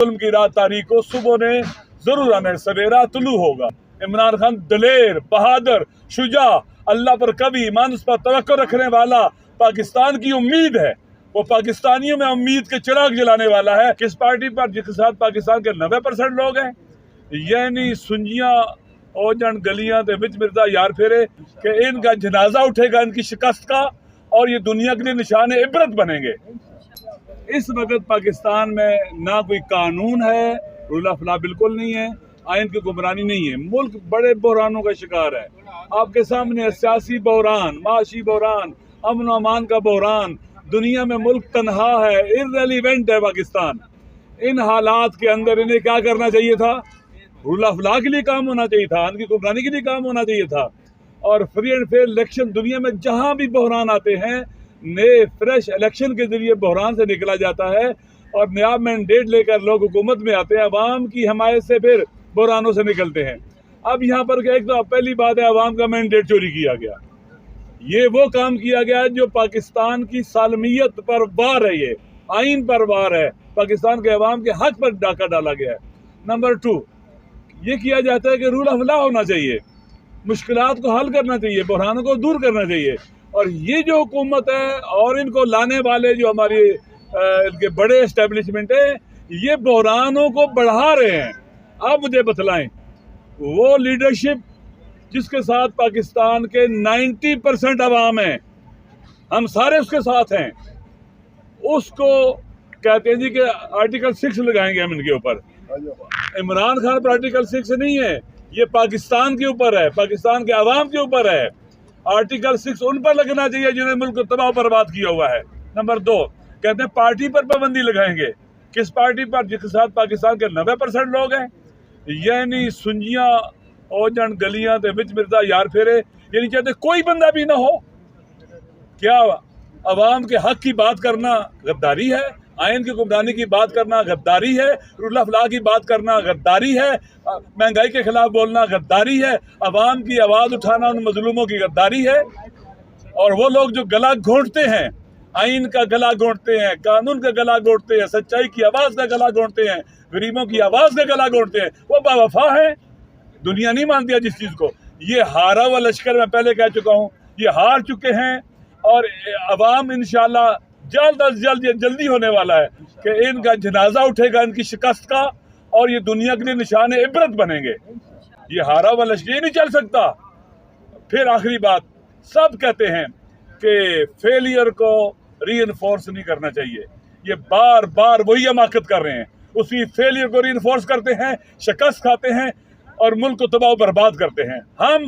ظلم کی रात तारीख को सुबह ने जरूर आना है, सवेरा तुलू होगा। इमरान खान दलेर, बहादुर, शुजा, अल्लाह पर कभी ईमान उस पर तवक्कुल रखने वाला, पाकिस्तान की उम्मीद है। वो पाकिस्तानियों में उम्मीद के चिराग जलाने वाला है। किस पार्टी पर? जिसके साथ पाकिस्तान के 90% लोग हैं। यानी सुंजियां ओजन गलियां दे विच मिर्जा यार फेरे कि इनका जनाजा उठेगा इनकी शिकस्त का, और ये दुनिया के लिए निशान इबरत बनेंगे। इस वक्त पाकिस्तान में ना कोई कानून है, रूल ऑफ लॉ बिल्कुल नहीं है, आइन की गुमरानी नहीं है। मुल्क बड़े बहरानों का शिकार है। आपके सामने सियासी बहरान, माशी बहरान, अमन व अमान का बहरान, दुनिया में मुल्क तनहा है, इररेलीवेंट है पाकिस्तान। इन हालात के अंदर इन्हें क्या करना चाहिए था? रूल ऑफ लॉ के लिए काम होना चाहिए था, आइन की गुमरानी के लिए काम होना चाहिए था। और फ्री एंड फेयर इलेक्शन, दुनिया में जहां भी बहरान आते हैं, नए फ्रेश इलेक्शन के जरिए बहरान से निकला जाता है, और नया मैंडेट लेकर लोग हुकूमत में आते हैं, अवाम की हमायत से फिर बहरानों से निकलते हैं। अब यहाँ पर एक तो पहली बात है, अवाम का मैंडेट चोरी किया गया। ये वो काम किया गया जो पाकिस्तान की सालमियत पर वार है, ये आइन पर वार है, पाकिस्तान के अवाम के हक पर डाका डाला गया है। नंबर 2, ये किया जाता है कि रूल ऑफ लॉ होना चाहिए, मुश्किलात को हल करना चाहिए, बहरानों को दूर करना चाहिए। और ये जो हुकूमत है और इनको लाने वाले जो हमारी इनके बड़े एस्टेब्लिशमेंट है, ये बहरानों को बढ़ा रहे हैं। आप मुझे बतलाएं, वो लीडरशिप जिसके साथ पाकिस्तान के 90% अवाम है, हम सारे उसके साथ हैं, उसको कहते हैं जी कि आर्टिकल 6 लगाएंगे हम इनके ऊपर। इमरान खान पर आर्टिकल 6 नहीं है, ये पाकिस्तान के ऊपर है, पाकिस्तान के अवाम के ऊपर है। आर्टिकल 6 उन पर लगना चाहिए जिन्हें मुल्क को तबाह बर्बाद किया हुआ है। नंबर 2, कहते हैं पार्टी पर पाबंदी लगाएंगे। किस पार्टी पर? जिसके साथ पाकिस्तान के 90% लोग हैं। यानी सुंजियां ओजन गलियां दे विच मिर्जा यार फेरे, ये नहीं चाहते कोई बंदा भी ना हो। क्या अवाम के हक की बात करना गद्दारी है? आइन की गुमरानी की बात करना गद्दारी है? रूल ऑफ लॉ की बात करना गद्दारी है? महंगाई के खिलाफ बोलना गद्दारी है? अवाम की आवाज़ उठाना उन मजलूमों की गद्दारी है? और वो लोग जो गला घोंटते हैं, आइन का गला घोंटते हैं, कानून का गला घोंटते हैं, सच्चाई की आवाज़ का गला घोंटते हैं, गरीबों की आवाज़ का गला घोंटते हैं, वो बावफा है। दुनिया नहीं मानती है जिस चीज़ को। ये हारा हुआ लश्कर, मैं पहले कह चुका हूँ, ये हार चुके हैं। और अवाम इंशाल्लाह जल्द अज जल्द जल्दी होने वाला है कि इनका जनाजा उठेगा इनकी शिकस्त का, और ये दुनिया के लिए निशान इबरत बनेंगे। ये हारा हुआ लश्कर ये नहीं चल सकता। फिर आखिरी बात, सब कहते हैं कि फेलियर को रीइंफोर्स नहीं करना चाहिए। ये बार बार वही हमाकत कर रहे हैं, उसी फेलियर को रीइंफोर्स करते हैं, शिकस्त खाते हैं और मुल्क को तबाह बर्बाद करते हैं। हम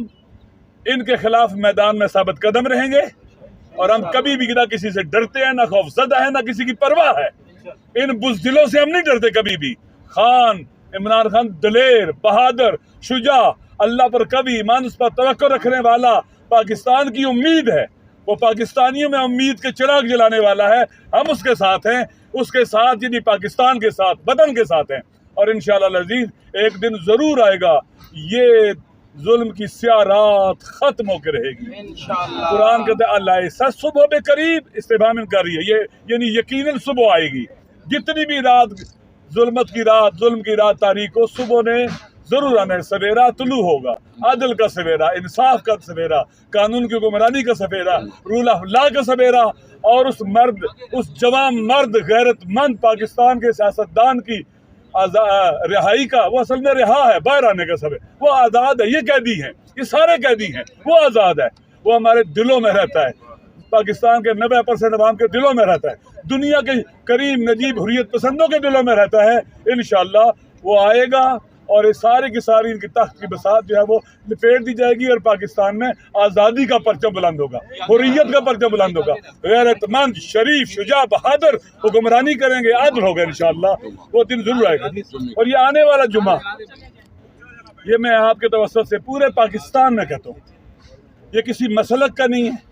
इनके खिलाफ मैदान में साबित कदम रहेंगे, और हम कभी भी ना किसी से डरते हैं, ना खौफजदा है, ना किसी की परवाह है। इन बुज़दिलों से हम नहीं डरते कभी भी। इमरान खान दलेर, बहादुर, शुजा, अल्लाह पर कभी ईमान उस पर तवक्कुल रखने वाला, पाकिस्तान की उम्मीद है। वो पाकिस्तानियों में उम्मीद के चिराग जलाने वाला है। हम उसके साथ हैं, उसके साथ यानी पाकिस्तान के साथ, वतन के साथ हैं। और इंशाअल्लाह अज़ीज़ एक दिन ज़रूर आएगा, ये जुल्म की स्याह रात खत्म होकर रहेगी। कुरान कहते हैं अल्लाह सुबह बे करीब इस्तेमाल कर रही है, ये यानी यकीनन सुबह आएगी। जितनी भी रात जुल्मत की रात, जुल्म की रात तारीख को सुबह ने जरूर आना है, सवेरा तुलू होगा। अदल का सवेरा, इंसाफ का सवेरा, कानून की गुमरानी का सवेरा, रूल ऑफ लॉ का सवेरा, और उस मर्द, उस जवान मर्द गैरतमंद पाकिस्तान के सियासतदान की रिहाई का, वो असल में रिहा है, बाहर आने का सब है। वो आज़ाद है, ये कैदी हैं, ये सारे कैदी हैं। वो आज़ाद है, वो हमारे दिलों में रहता है, पाकिस्तान के 90% अवाम के दिलों में रहता है, दुनिया के करीम नजीब हुर्रियत पसंदों के दिलों में रहता है। इंशाअल्लाह वो आएगा, और ये सारी की सारी इनकी तख्त की बसात जो है वो लपेट दी जाएगी, और पाकिस्तान में आज़ादी का परचम बुलंद होगा, हुर्रियत का परचम बुलंद होगा। गैरतमंद, शरीफ, शुजा, बहादुर हुक्मरानी करेंगे, आदल होगा इंशाअल्लाह। वो दिन जरूर आएगा। और ये आने वाला जुमा, ये मैं आपके तवज्जुह से पूरे पाकिस्तान में कहता हूँ, ये किसी मसलक का नहीं है,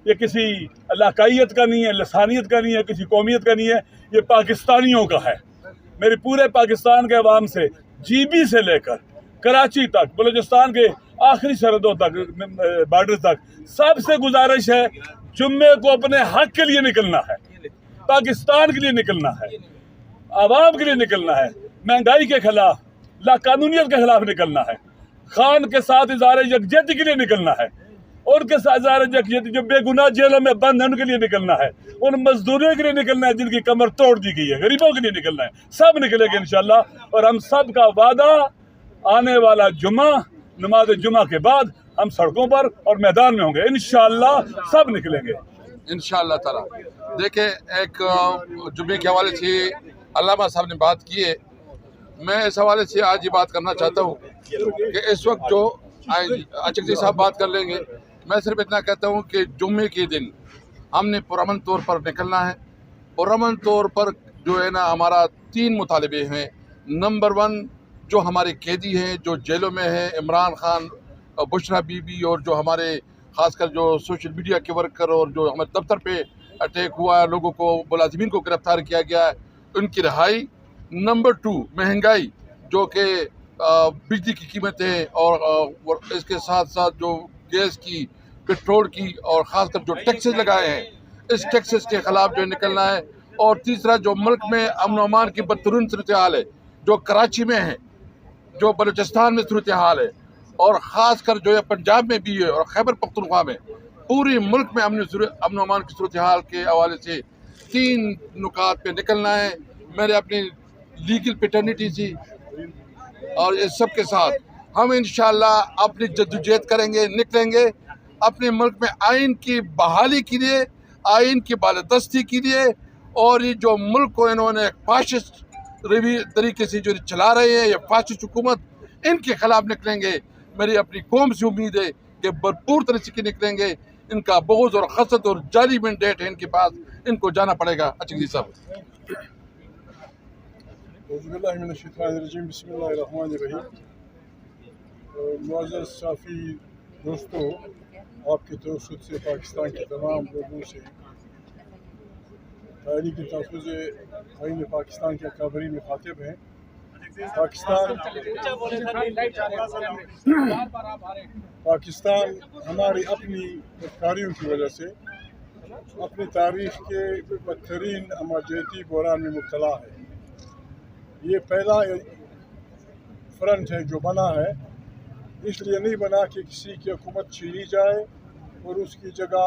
ये किसी इलाकाइयत का नहीं है, लसानियत का नहीं है, किसी कौमियत का नहीं है, ये पाकिस्तानियों का है। मेरी पूरे पाकिस्तान के अवाम से, जीबी से लेकर कराची तक, बलूचिस्तान के आखिरी सरहदों तक, बॉर्डर तक, सबसे गुजारिश है, जुम्मे को अपने हक के लिए निकलना है, पाकिस्तान के लिए निकलना है। عوام کے لیے نکلنا ہے، مہنگائی کے خلاف، لاقانونیت کے خلاف نکلنا ہے، خان کے ساتھ اظہار یکجہتی کے لیے نکلنا ہے، ان کے ساتھ اظہار یکجہتی جو بے گناہ جیلوں میں بند ہیں ان کے لیے نکلنا ہے، ان مزدوروں کے لیے نکلنا ہے جن کی کمر توڑ دی گئی ہے، غریبوں کے لیے نکلنا ہے، سب نکلے گے انشاءاللہ۔ اور ہم سب کا وعدہ آنے والا جمعہ، نماز جمعہ کے بعد ہم سڑکوں پر اور میدان میں ہوں گے انشاءاللہ، سب نکلیں گے انشاءاللہ تعالی۔ دیکھیں، ایک جمعے کے حوالے سے علامہ صاحب نے بات کی ہے، میں اس حوالے سے آج یہ بات کرنا چاہتا ہوں کہ اس وقت جو اچک جی صاحب بات کر لیں گے، میں صرف اتنا کہتا ہوں کہ جمعے کے دن ہم نے پرامن طور پر نکلنا ہے۔ پرامن طور پر جو ہے نا، ہمارا 3 مطالبے ہیں۔ نمبر 1 جو ہمارے قیدی ہیں جو جیلوں میں ہیں، عمران خان، بشرا بی بی، اور جو ہمارے خاص کر جو سوشل میڈیا کے ورکر اور جو ہمارے دفتر پہ اٹیک ہوا ہے، لوگوں کو، ملازمین کو گرفتار کیا گیا ہے، ان کی رہائی۔ نمبر 2 مہنگائی، جو کہ بجلی کی قیمتیں اور اس کے ساتھ ساتھ جو گیس کی، پیٹرول کی، اور خاص کر جو ٹیکسز لگائے ہیں، اس ٹیکسز کے خلاف جو نکلنا ہے۔ اور تیسرا جو ملک میں امن و امان کی بدترین صورتحال ہے، جو کراچی میں ہے، جو بلوچستان میں صورتحال ہے، اور خاص کر جو ہے پنجاب میں بھی ہے اور خیبر پختونخوا میں، پوری ملک میں امن و امان کی صورتحال کے حوالے سے 3 نکات پہ نکلنا ہے۔ میرے اپنی لیگل پیٹرنٹی سے اور اس سب کے ساتھ ہم انشاءاللہ اپنی جدوجہد کریں گے، نکلیں گے اپنے ملک میں آئین کی بحالی کے لیے، آئین کی بالادستی کے لیے، اور یہ جو ملک کو انہوں نے فاشسٹ طریقے سے جو چلا رہے ہیں، یہ فاشسٹ حکومت، ان کے خلاف نکلیں گے۔ میری اپنی قوم سے امید ہے کہ بھرپور طریقے سے نکلیں گے۔ ان کا بغض اور حسد اور جعلی مینڈیٹ ہے ان کے پاس، ان کو جانا پڑے گا۔ اچھا جی صاحب۔ اعوذ باللہ من الشیطان الرجیم، بسم اللہ الرحمن الرحیم۔ معزز صافی دوستو، آپ کے توسط سے پاکستان کے تمام لوگوں سے تحریک تحفظ آئین پاکستان کے اکابرین مخاطب ہیں۔ پاکستان ہماری اپنی بدکاریوں کی وجہ سے اپنی تاریخ کے بدترین اماجیتی بحران میں مبتلا ہے۔ یہ پہلا فرنٹ ہے جو بنا ہے، اس لیے نہیں بنا کہ کسی کی حکومت چھینی جائے اور اس کی جگہ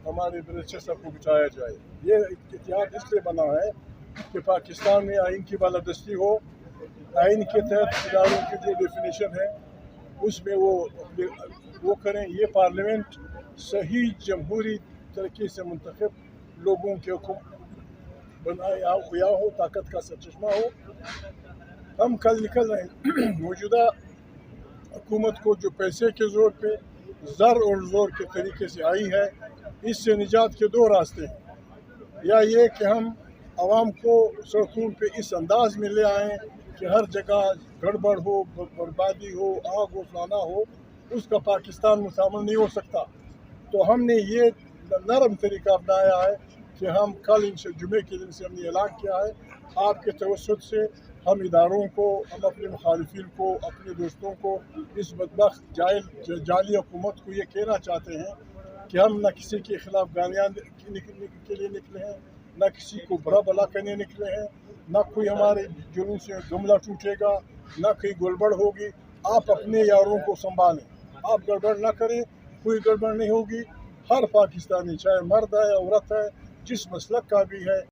ہمارے پریڈیسیسر کو بچایا جائے۔ یہ اتحاد اس لیے بنا ہے کہ پاکستان میں آئین کی بالادستی ہو، آئین کے تحت اداروں کی جو ڈیفینیشن ہے اس میں وہ کریں۔ یہ پارلیمنٹ صحیح جمہوری طریقے سے منتخب لوگوں کے حکم بنایا ہوا ہو، طاقت کا سرچشمہ ہو۔ ہم کل نکل رہے ہیں۔ موجودہ حکومت کو جو پیسے کے زور پہ، زر اور زور کے طریقے سے آئی ہے، اس سے نجات کے 2 راستے ہیں۔ یا یہ کہ ہم عوام کو سڑکوں پہ اس انداز میں لے آئیں کہ ہر جگہ گڑبڑ ہو، بربادی ہو، آگ و فلانا ہو، اس کا پاکستان مکمل نہیں ہو سکتا۔ تو ہم نے یہ نرم طریقہ اپنایا ہے کہ ہم کل جمعے کے دن سے ہم نے اعلان کیا ہے، آپ کے توسط سے ہم اداروں کو، ہم اپنے مخالفین کو، اپنے دوستوں کو، اس بدبخت جعلی حکومت کو یہ کہنا چاہتے ہیں کہ ہم نہ کسی کے خلاف گالیاں کے لیے نکلے ہیں، نہ کسی کو برا بلا کرنے نکلے ہیں، نہ کوئی ہمارے جلوس سے گملہ ٹوٹے گا، نہ کوئی گڑبڑ ہوگی۔ آپ اپنے یاروں کو سنبھالیں، آپ گڑبڑ نہ کریں، کوئی گڑبڑ نہیں ہوگی۔ ہر پاکستانی چاہے مرد ہے، عورت ہے، جس مسلک کا بھی ہے،